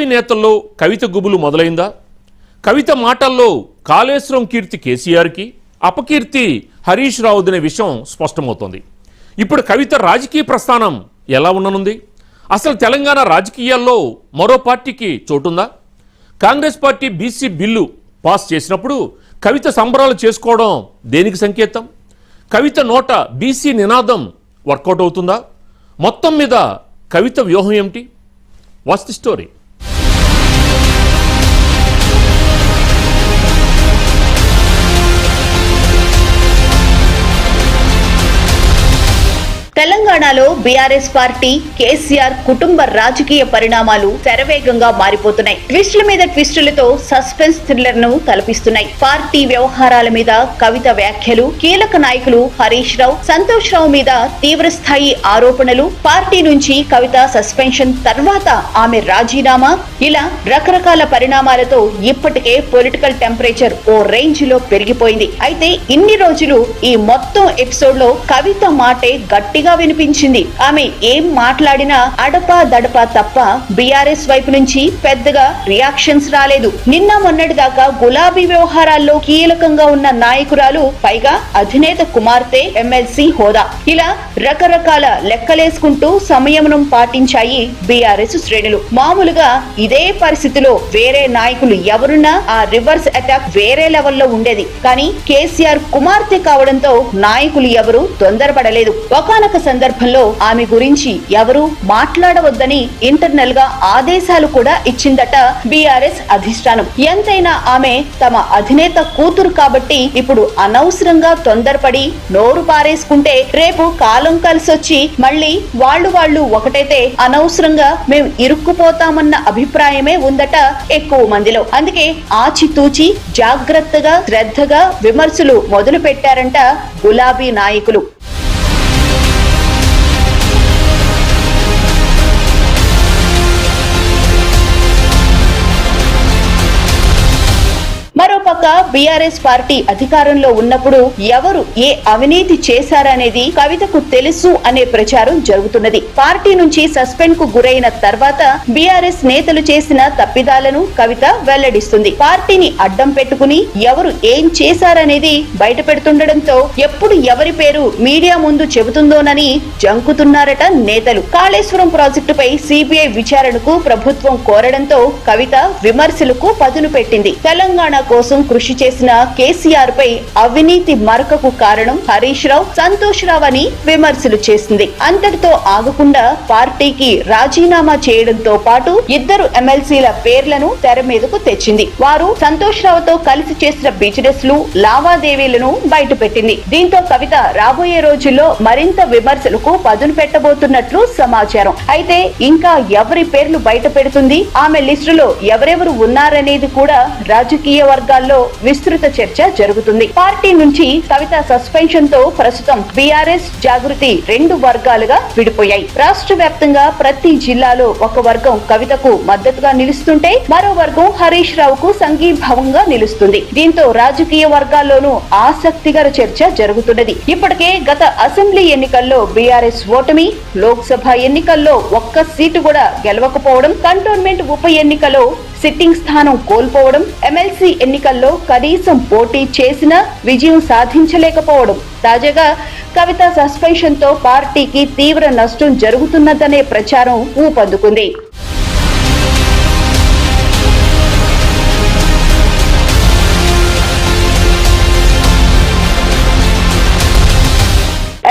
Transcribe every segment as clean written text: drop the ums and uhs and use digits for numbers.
గులాబీ నేతల్లో కవిత గుబులు మొదలైందా? కవిత మాటల్లో కాళేశ్వరం కీర్తి కేసీఆర్కి, అపకీర్తి హరీష్ రావుదనే విషయం స్పష్టమవుతోంది. ఇప్పుడు కవిత రాజకీయ ప్రస్థానం ఎలా ఉండనుంది? అసలు తెలంగాణ రాజకీయాల్లో మరో పార్టీకి చోటుందా? Congress party BC bill pass చేసినప్పుడు కవిత సంబరాలు చేసుకోవడం దేనికి సంకేతం? కవిత నోట బీసీ నినాదం వర్కౌట్ అవుతుందా? మొత్తం మీద కవిత వ్యూహం ఏమిటి? What's the story? తెలంగాణలో బీఆర్ఎస్ పార్టీ కేసీఆర్ కుటుంబ రాజకీయ పరిణామాలు శరవేగంగా మారిపోతున్నాయి. ట్విస్టుల మీద ట్విస్టులతో సస్పెన్స్ థ్రిల్లర్ ను తలపిస్తున్నాయి. పార్టీ వ్యవహారాల మీద కవిత వ్యాఖ్యలు, కీలక నాయకులు హరీష్ రావు, సంతోష్ రావు మీద తీవ్రస్థాయి ఆరోపణలు, పార్టీ నుంచి కవిత సస్పెన్షన్ తర్వాత ఆమె రాజీనామా, ఇలా రకరకాల పరిణామాలతో ఇప్పటికే పొలిటికల్ టెంపరేచర్ ఓ రేంజ్ లో పెరిగిపోయింది. అయితే ఇన్ని రోజులు ఈ మొత్తం ఎపిసోడ్ లో కవిత మాటే గట్టిగా వినిపించింది. ఆమె ఏం మాట్లాడినా అడపా దడపా తప్ప బీఆర్ఎస్ వైపు నుంచి పెద్దగా రియాక్షన్స్ రాలేదు. నిన్న మొన్నటి దాకా గులాబీ వ్యవహారాల్లో కీలకంగా ఉన్న నాయకురాలు, పైగా అధినేత కుమార్తె, ఎమ్మెల్సీ హోదా, ఇలా రకరకాల లెక్కలేసుకుంటూ సంయమనం పాటించాయి బీఆర్ఎస్ శ్రేణులు. మామూలుగా ఇదే పరిస్థితిలో వేరే నాయకులు ఎవరున్నా ఆ రివర్స్ అటాక్ వేరే లెవెల్లో ఉండేది. కానీ కేసీఆర్ కుమార్తె కావడంతో నాయకులు ఎవరు తొందరపడలేదు. ఒకానొక సందర్భంలో ఆమె గురించి ఎవరు మాట్లాడవద్దని ఇంటర్నల్ గా ఆదేశాలు కూడా ఇచ్చిందట బీఆర్ఎస్ అధిష్టానం. ఎంతైనా ఆమె తమ అధినేత కూతురు కాబట్టి ఇప్పుడు అనవసరంగా తొందరపడి నోరు పారేసుకుంటే రేపు కాలం కలిసొచ్చి మళ్ళీ వాళ్ళు ఒకటైతే అనవసరంగా మేం ఇరుక్కుపోతామన్న అభిప్రాయమే ఉందట ఎక్కువ మందిలో. అందుకే ఆచితూచి జాగ్రత్తగా శ్రద్ధగా విమర్శలు మొదలు పెట్టారంట గులాబీ నాయకులు. మరోపక్క బీఆర్ఎస్ పార్టీ అధికారంలో ఉన్నప్పుడు ఎవరు ఏ అవినీతి చేశారనేది కవితకు తెలుసు అనే ప్రచారం జరుగుతున్నది. పార్టీ నుంచి సస్పెండ్ కు గురైన తర్వాత బీఆర్ఎస్ నేతలు చేసిన తప్పిదాలను కవిత వెల్లడిస్తుంది. పార్టీని అడ్డం పెట్టుకుని ఎవరు ఏం చేశారనేది బయట పెడుతుండటంతో ఎప్పుడు ఎవరి పేరు మీడియా ముందు చెబుతుందోనని జంకుతున్నారట నేతలు. కాళేశ్వరం ప్రాజెక్టుపై సిబిఐ విచారణకు ప్రభుత్వం కోరడంతో కవిత విమర్శలకు పదును పెట్టింది. తెలంగాణ కోసం కృషి చేసిన కేసీఆర్ పై అవినీతి మరకకు కారణం హరీష్ రావు, సంతోష్ రావు అని విమర్శలు చేసింది. అంతటితో ఆగకుండా పార్టీకి రాజీనామా చేయడంతో పాటు ఇద్దరు ఎమ్మెల్సీల పేర్లను తెర మీదకు తెచ్చింది. వారు సంతోష్ రావుతో కలిసి చేసిన బిజినెస్ లు, లావాదేవీలను బయటపెట్టింది. దీంతో కవిత రాబోయే రోజుల్లో మరింత విమర్శలకు పదును పెట్టబోతున్నట్లు సమాచారం. అయితే ఇంకా ఎవరి పేర్లు బయట పెడుతుంది, ఆమె లిస్టులో ఎవరెవరు ఉన్నారనేది కూడా రాజకీయ వర్గాల్లో విస్తృత చర్చ జరుగుతుంది. పార్టీ నుంచి కవిత సస్పెన్షన్ తో ప్రస్తుతం బీఆర్ఎస్, జాగృతి రెండు వర్గాలుగా విడిపోయాయి. రాష్ట్ర వ్యాప్తంగా ప్రతి జిల్లాలో ఒక వర్గం కవితకు మద్దతుగా నిలుస్తుంటే మరో వర్గం హరీష్ రావుకు సంఘీభావంగా నిలుస్తుంది. దీంతో రాజకీయ వర్గాల్లోనూ ఆసక్తికర చర్చ జరుగుతున్నది. ఇప్పటికే గత అసెంబ్లీ ఎన్నికల్లో బీఆర్ఎస్ ఓటమి, లోక్సభ ఎన్నికల్లో ఒక్క సీటు కూడా గెలవకపోవడం, కంటోన్మెంట్ ఉప ఎన్నికలో సిట్టింగ్ స్థానం కోల్పోవడం, ఎమ్మెల్సీ ఎన్నికల్లో కనీసం పోటీ చేసినా విజయం సాధించలేకపోవడం, తాజాగా కవిత సస్పెన్షన్ తో పార్టీకి తీవ్ర నష్టం జరుగుతున్నదనే ప్రచారం ఊపందుకుంది.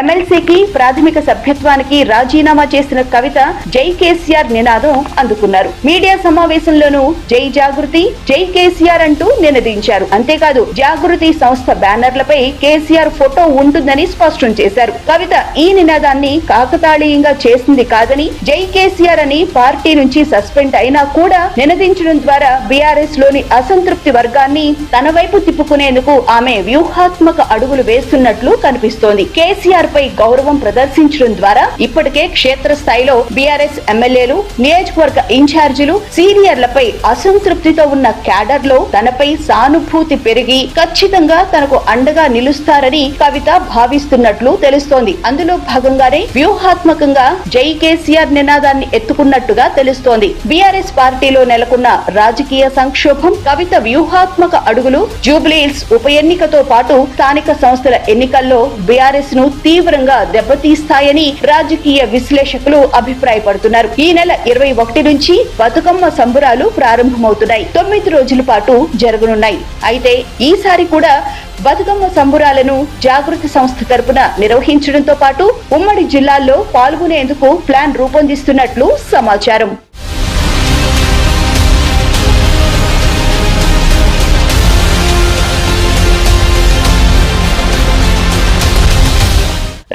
ఎమ్మెల్సీకి ప్రాథమిక సభ్యత్వానికి రాజీనామా చేసిన కవిత జై కేసీఆర్ నినాదం అందుకున్నారు. మీడియా సమావేశంలోనూ జై జాగృతి, జై కేసీఆర్ అంటూ నినదించారు. అంతేకాదు జాగృతి సంస్థ బ్యానర్లపై కేసీఆర్ ఫోటో ఉంటుందని స్పష్టం చేశారు. కవిత ఈ నినాదాన్ని కాకతాళీయంగా చేసింది కాదని, జై కేసీఆర్ అని పార్టీ నుంచి సస్పెండ్ అయినా కూడా నినదించడం ద్వారా బీఆర్ఎస్ లోని అసంతృప్తి వర్గాన్ని తన వైపు తిప్పుకునేందుకు ఆమె వ్యూహాత్మక అడుగులు వేస్తున్నట్లు కనిపిస్తోంది. కేసీఆర్ పై గౌరవం ప్రదర్శించడం ద్వారా ఇప్పటికే క్షేత్రస్థాయిలో బీఆర్ఎస్ ఎమ్మెల్యేలు, నియోజకవర్గ ఇన్ఛార్జీలు, సీనియర్లపై అసంతృప్తితో ఉన్న క్యాడర్ లో తనపై సానుభూతి పెరిగి ఖచ్చితంగా తనకు అండగా నిలుస్తారని కవిత భావిస్తున్నట్లు తెలుస్తోంది. అందులో భాగంగానే వ్యూహాత్మకంగా జై కేసీఆర్ నినాదాన్ని ఎత్తుకున్నట్టుగా తెలుస్తోంది. బీఆర్ఎస్ పార్టీలో నెలకొన్న రాజకీయ సంక్షోభం, కవిత వ్యూహాత్మక అడుగులు, జూబ్లీహిల్స్ ఉప ఎన్నికతో పాటు స్థానిక సంస్థల ఎన్నికల్లో బీఆర్ఎస్ ను తీవ్రంగా దెబ్బతీస్తాయని రాజకీయ విశ్లేషకులు అభిప్రాయపడుతున్నారు. ఈ నెల 21 నుంచి బతుకమ్మ సంబురాలు ప్రారంభమవుతున్నాయి. 9 రోజుల పాటు జరగనున్నాయి. అయితే ఈసారి కూడా బతుకమ్మ సంబురాలను జాగృతి సంస్థ తరపున నిర్వహించడంతో పాటు ఉమ్మడి జిల్లాల్లో పాల్గొనేందుకు ప్లాన్ రూపొందిస్తున్నట్లు సమాచారం.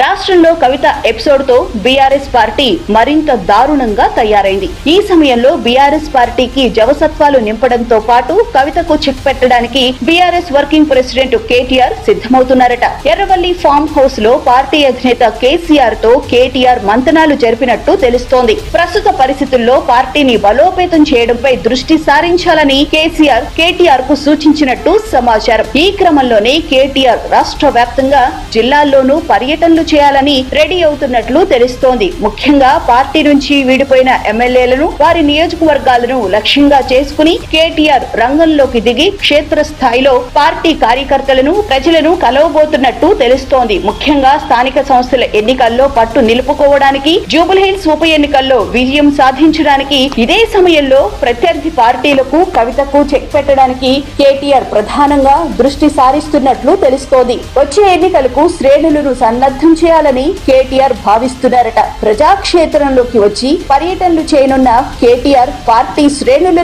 రాష్ట్రంలో కవిత ఎపిసోడ్ తో బీఆర్ఎస్ పార్టీ మరింత దారుణంగా తయారైంది. ఈ సమయంలో బీఆర్ఎస్ పార్టీకి జవసత్వాలు నింపడంతో పాటు కవితకు చెక్ పెట్టడానికి బీఆర్ఎస్ వర్కింగ్ ప్రెసిడెంట్ కేటీఆర్ సిద్ధమవుతున్నారట. ఎర్రవల్లి ఫామ్ హౌస్ లో పార్టీ అధినేత కేసీఆర్ తో కేటీఆర్ మంతనాలు జరిపినట్టు తెలుస్తోంది. ప్రస్తుత పరిస్థితుల్లో పార్టీని బలోపేతం చేయడంపై దృష్టి సారించాలని కేటీఆర్ కు సూచించినట్టు సమాచారం. ఈ క్రమంలోనే కేటీఆర్ రాష్ట్ర వ్యాప్తంగా జిల్లాల్లోనూ పర్యటనలు చేయాలని రెడీ అవుతున్నట్లు తెలుస్తోంది. ముఖ్యంగా పార్టీ నుంచి వీడిపోయిన ఎమ్మెల్యేలను, వారి నియోజకవర్గాలను లక్ష్యంగా చేసుకుని కేటీఆర్ రంగంలోకి దిగి క్షేత్రస్థాయిలో పార్టీ కార్యకర్తలను, ప్రజలను కలవబోతున్నట్టు తెలుస్తోంది. ముఖ్యంగా స్థానిక సంస్థల ఎన్నికల్లో పట్టు నిలుపుకోవడానికి, జూబ్లీహిల్స్ ఉప ఎన్నికల్లో విజయం సాధించడానికి, ఇదే సమయంలో ప్రత్యర్థి పార్టీలకు, కవితకు చెక్ పెట్టడానికి కేటీఆర్ ప్రధానంగా దృష్టి సారిస్తున్నట్లు తెలుస్తోంది. వచ్చే ఎన్నికలకు శ్రేణులను సన్నద్ధం చేయాలని కేటీఆర్ భావిస్తున్నారట. ప్రజాక్షేత్రంలోకి వచ్చి పర్యటనలు చేయనున్న కేటీఆర్ పార్టీ శ్రేణులను